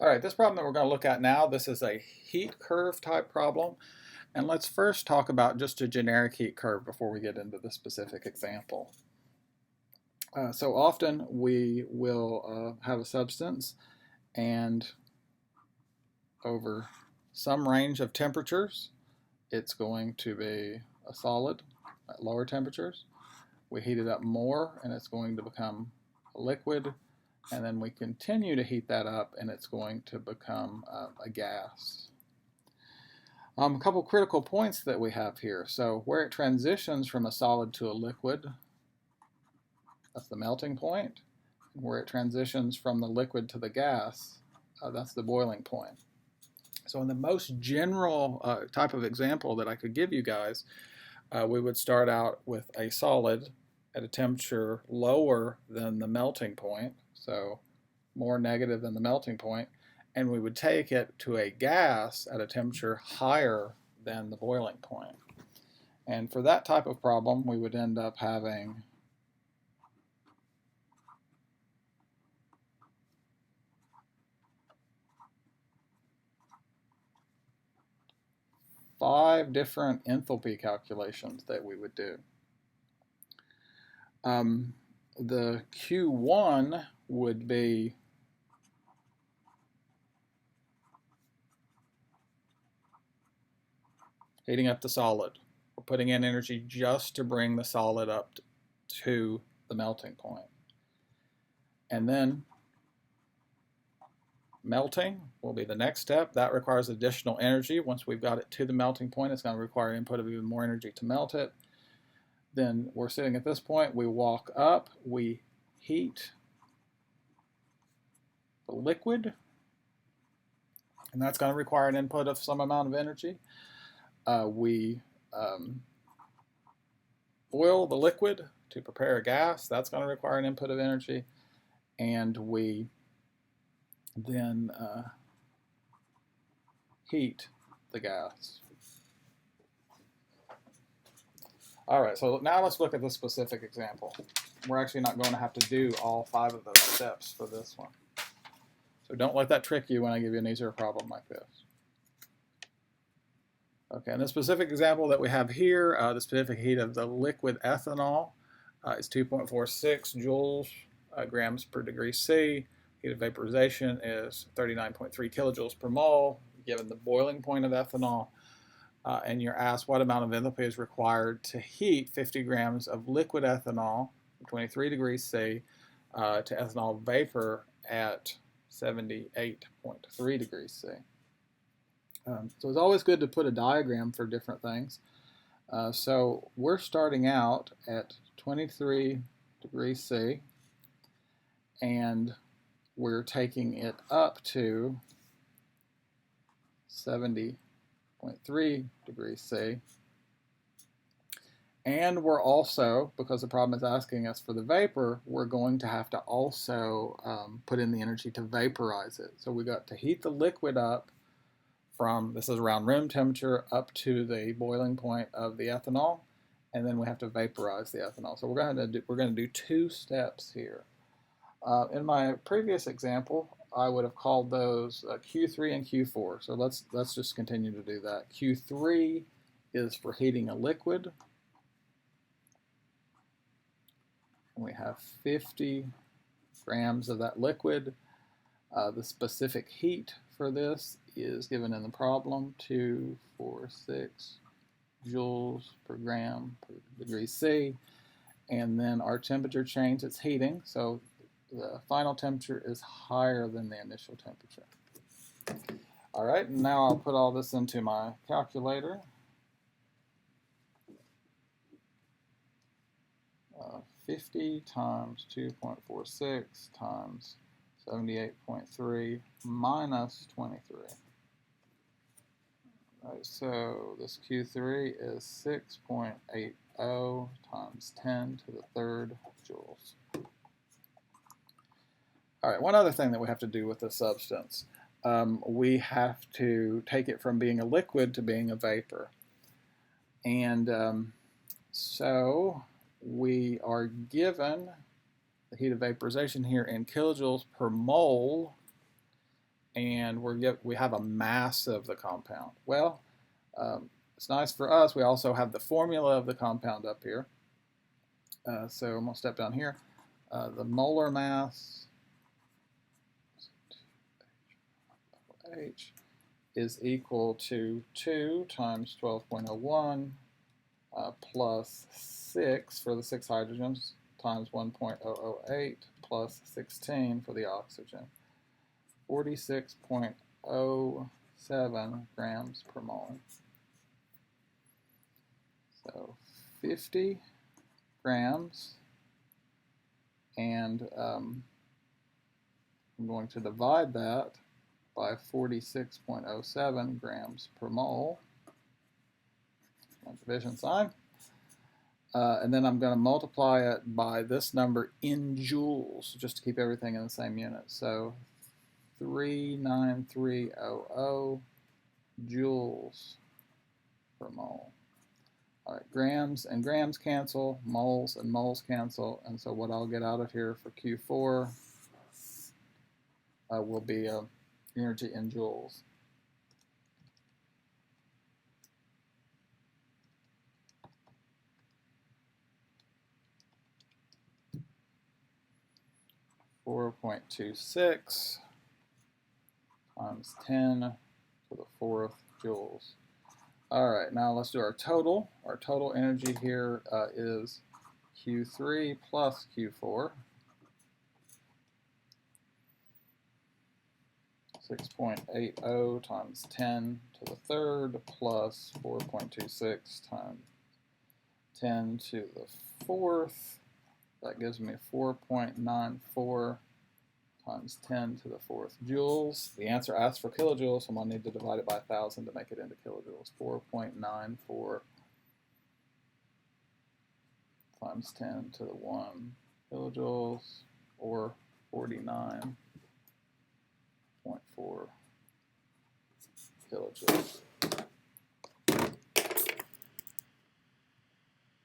All right, this problem that we're going to look at now, this is a heat curve type problem. And let's first talk about just a generic heat curve before we get into the specific example. So often we will have a substance, and over some range of temperatures, it's going to be a solid at lower temperatures. We heat it up more and it's going to become a liquid, and then we continue to heat that up and it's going to become a gas. A couple critical points that we have here. So where it transitions from a solid to a liquid, that's the melting point. Where it transitions from the liquid to the gas, that's the boiling point. So in the most general type of example that I could give you guys, we would start out with a solid at a temperature lower than the melting point, so more negative than the melting point, and we would take it to a gas at a temperature higher than the boiling point. And for that type of problem, we would end up having five different enthalpy calculations that we would do. The Q1 would be heating up the solid. We're putting in energy just to bring the solid up to the melting point. And then melting will be the next step. That requires additional energy. Once we've got it to the melting point, it's going to require input of even more energy to melt it. Then we're sitting at this point, we walk up, we heat the liquid, and that's going to require an input of some amount of energy. We boil the liquid to prepare a gas. That's going to require an input of energy. And we then heat the gas. All right, so now let's look at the specific example. We're actually not going to have to do all five of those steps for this one. So don't let that trick you when I give you an easier problem like this. Okay, in the specific example that we have here, the specific heat of the liquid ethanol is 2.46 joules grams per degree C. Heat of vaporization is 39.3 kilojoules per mole, given the boiling point of ethanol. And you're asked what amount of enthalpy is required to heat 50 grams of liquid ethanol, 23 degrees C, to ethanol vapor at 78.3 degrees C. So it's always good to put a diagram for different things. So we're starting out at 23 degrees C, and we're taking it up to 70.3 degrees C. And we're also, because the problem is asking us for the vapor, we're going to have to also put in the energy to vaporize it. So we got to heat the liquid up from, this is around room temperature, up to the boiling point of the ethanol, and then we have to vaporize the ethanol. So we're going to do two steps here. In my previous example, I would have called those Q3 and Q4. So let's just continue to do that. Q3 is for heating a liquid. And we have 50 grams of that liquid. The specific heat for this is given in the problem, 246 joules per gram per degree C. And then our temperature change, it's heating, so the final temperature is higher than the initial temperature. All right, and now I'll put all this into my calculator. 50 times 2.46 times 78.3 minus 23. All right, so this Q3 is 6.80 times 10 to the third joules. All right, one other thing that we have to do with this substance. We have to take it from being a liquid to being a vapor. And so we are given the heat of vaporization here in kilojoules per mole, and we have a mass of the compound. Well, it's nice for us. We also have the formula of the compound up here. So I'm going to step down here. The molar mass H is equal to 2 times 12.01 plus 6 for the 6 hydrogens times 1.008 plus 16 for the oxygen. 46.07 grams per mole. So 50 grams, and I'm going to divide that by 46.07 grams per mole. My division sign. And then I'm going to multiply it by this number in joules, just to keep everything in the same unit. So 39300 joules per mole. All right, grams and grams cancel, moles and moles cancel, and so what I'll get out of here for Q4 will be energy in joules. .26 times 10 to the 4th joules. All right, now let's do our total. Our total energy here is Q3 plus Q4. 6.80 times 10 to the 3rd plus 4.26 times 10 to the 4th. That gives me 4.94 times 10 to the 4th joules. The answer asks for kilojoules, so I'm going to need to divide it by 1,000 to make it into kilojoules. 4.94 times 10 to the 1 kilojoules, or 49.4 kilojoules.